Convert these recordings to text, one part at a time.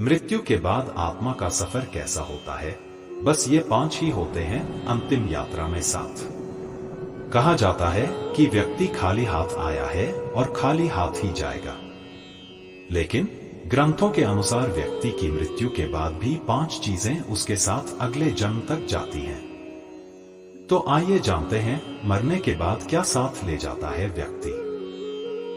मृत्यु के बाद आत्मा का सफर कैसा होता है? बस ये 5 ही होते हैं अंतिम यात्रा में साथ। कहा जाता है कि व्यक्ति खाली हाथ आया है और खाली हाथ ही जाएगा, लेकिन ग्रंथों के अनुसार व्यक्ति की मृत्यु के बाद भी 5 चीजें उसके साथ अगले जन्म तक जाती हैं। तो आइए जानते हैं मरने के बाद क्या साथ ले जाता है व्यक्ति।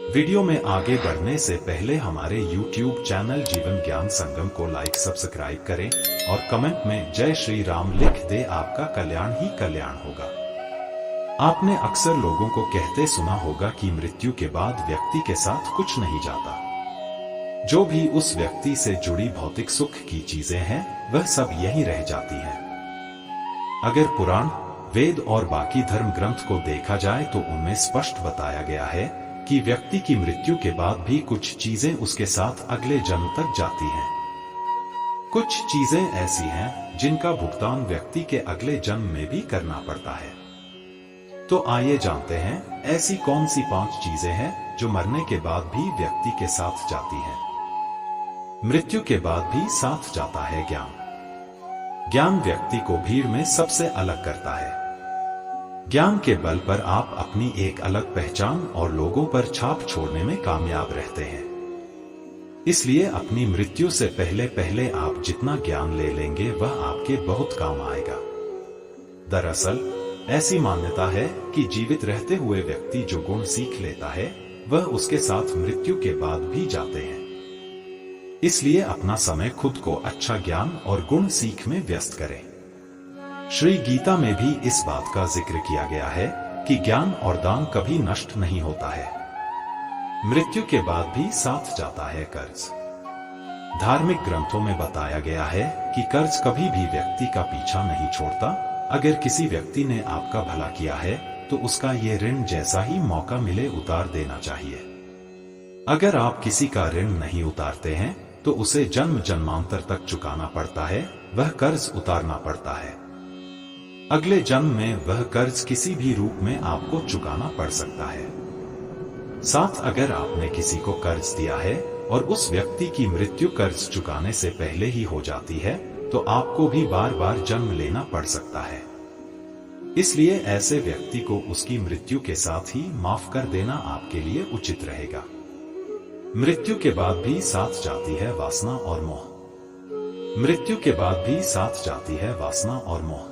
वीडियो में आगे बढ़ने से पहले हमारे YouTube चैनल जीवन ज्ञान संगम को लाइक सब्सक्राइब करें और कमेंट में जय श्री राम लिख दे। आपका कल्याण ही कल्याण होगा। आपने अक्सर लोगों को कहते सुना होगा कि मृत्यु के बाद व्यक्ति के साथ कुछ नहीं जाता। जो भी उस व्यक्ति से जुड़ी भौतिक सुख की चीजें हैं वह सब यहीं रह जाती हैं। अगर पुराण, वेद और बाकी धर्म ग्रंथ को देखा जाए तो उनमें स्पष्ट बताया गया है कि व्यक्ति की मृत्यु के बाद भी कुछ चीजें उसके साथ अगले जन्म तक जाती हैं। कुछ चीजें ऐसी हैं जिनका भुगतान व्यक्ति के अगले जन्म में भी करना पड़ता है। तो आइए जानते हैं ऐसी कौन सी 5 चीजें हैं जो मरने के बाद भी व्यक्ति के साथ जाती हैं। मृत्यु के बाद भी साथ जाता है ज्ञान। ज्ञान व्यक्ति को भीड़ में सबसे अलग करता है। ज्ञान के बल पर आप अपनी एक अलग पहचान और लोगों पर छाप छोड़ने में कामयाब रहते हैं। इसलिए अपनी मृत्यु से पहले आप जितना ज्ञान ले लेंगे वह आपके बहुत काम आएगा। दरअसल ऐसी मान्यता है कि जीवित रहते हुए व्यक्ति जो गुण सीख लेता है वह उसके साथ मृत्यु के बाद भी जाते हैं। इसलिए अपना समय खुद को अच्छा ज्ञान और गुण सीख में व्यस्त करें। श्री गीता में भी इस बात का जिक्र किया गया है कि ज्ञान और दान कभी नष्ट नहीं होता है। मृत्यु के बाद भी साथ जाता है कर्ज। धार्मिक ग्रंथों में बताया गया है कि कर्ज कभी भी व्यक्ति का पीछा नहीं छोड़ता। अगर किसी व्यक्ति ने आपका भला किया है तो उसका ये ऋण जैसा ही मौका मिले उतार देना चाहिए। अगर आप किसी का ऋण नहीं उतारते हैं तो उसे जन्म जन्मांतर तक चुकाना पड़ता है, वह कर्ज उतारना पड़ता है। अगले जन्म में वह कर्ज किसी भी रूप में आपको चुकाना पड़ सकता है। साथ अगर आपने किसी को कर्ज दिया है और उस व्यक्ति की मृत्यु कर्ज चुकाने से पहले ही हो जाती है तो आपको भी बार बार जन्म लेना पड़ सकता है। इसलिए ऐसे व्यक्ति को उसकी मृत्यु के साथ ही माफ कर देना आपके लिए उचित रहेगा। मृत्यु के बाद भी साथ जाती है वासना और मोह। मृत्यु के बाद भी साथ जाती है वासना और मोह।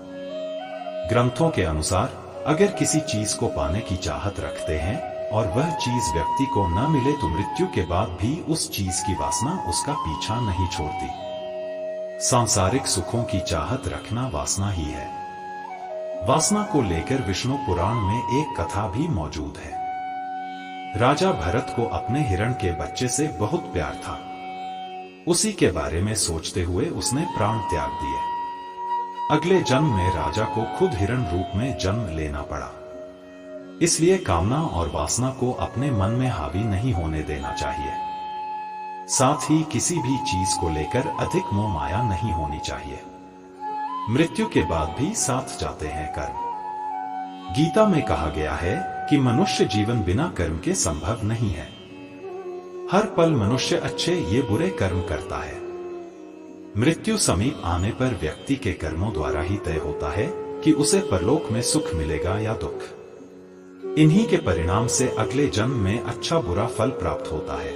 ग्रंथों के अनुसार अगर किसी चीज को पाने की चाहत रखते हैं और वह चीज व्यक्ति को न मिले तो मृत्यु के बाद भी उस चीज की वासना उसका पीछा नहीं छोड़ती। सांसारिक सुखों की चाहत रखना वासना ही है। वासना को लेकर विष्णु पुराण में एक कथा भी मौजूद है। राजा भरत को अपने हिरण के बच्चे से बहुत प्यार था। उसी के बारे में सोचते हुए उसने प्राण त्याग दिए। अगले जन्म में राजा को खुद हिरण रूप में जन्म लेना पड़ा। इसलिए कामना और वासना को अपने मन में हावी नहीं होने देना चाहिए। साथ ही किसी भी चीज को लेकर अधिक मोह माया नहीं होनी चाहिए। मृत्यु के बाद भी साथ जाते हैं कर्म। गीता में कहा गया है कि मनुष्य जीवन बिना कर्म के संभव नहीं है। हर पल मनुष्य अच्छे ये बुरे कर्म करता है। मृत्यु समीप आने पर व्यक्ति के कर्मों द्वारा ही तय होता है कि उसे परलोक में सुख मिलेगा या दुख। इन्हीं के परिणाम से अगले जन्म में अच्छा बुरा फल प्राप्त होता है।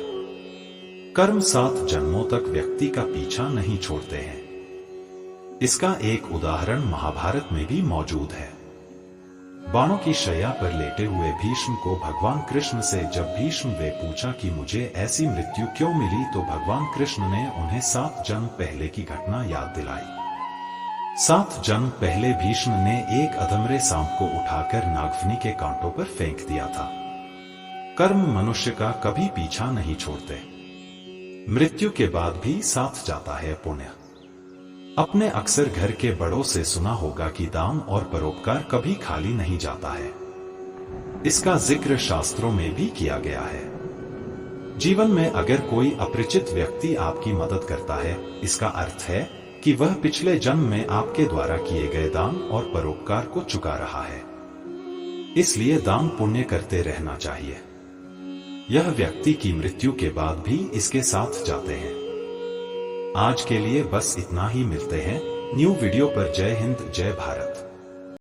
कर्म 7 जन्मों तक व्यक्ति का पीछा नहीं छोड़ते हैं। इसका एक उदाहरण महाभारत में भी मौजूद है। बाणों की शैया पर लेटे हुए भीष्म को भगवान कृष्ण से जब भीष्म वे पूछा कि मुझे ऐसी मृत्यु क्यों मिली तो भगवान कृष्ण ने उन्हें 7 जन्म पहले की घटना याद दिलाई। 7 जन्म पहले भीष्म ने एक अधमरे सांप को उठाकर नागफनी के कांटों पर फेंक दिया था। कर्म मनुष्य का कभी पीछा नहीं छोड़ते। मृत्यु के बाद भी साथ जाता है पुण्य। अपने अक्सर घर के बड़ों से सुना होगा कि दान और परोपकार कभी खाली नहीं जाता है। इसका जिक्र शास्त्रों में भी किया गया है। जीवन में अगर कोई अपरिचित व्यक्ति आपकी मदद करता है, इसका अर्थ है कि वह पिछले जन्म में आपके द्वारा किए गए दान और परोपकार को चुका रहा है। इसलिए दान पुण्य करते रहना चाहिए। यह व्यक्ति की मृत्यु के बाद भी इसके साथ जाते हैं। आज के लिए बस इतना ही, मिलते हैं न्यू वीडियो पर। जय हिंद, जय भारत।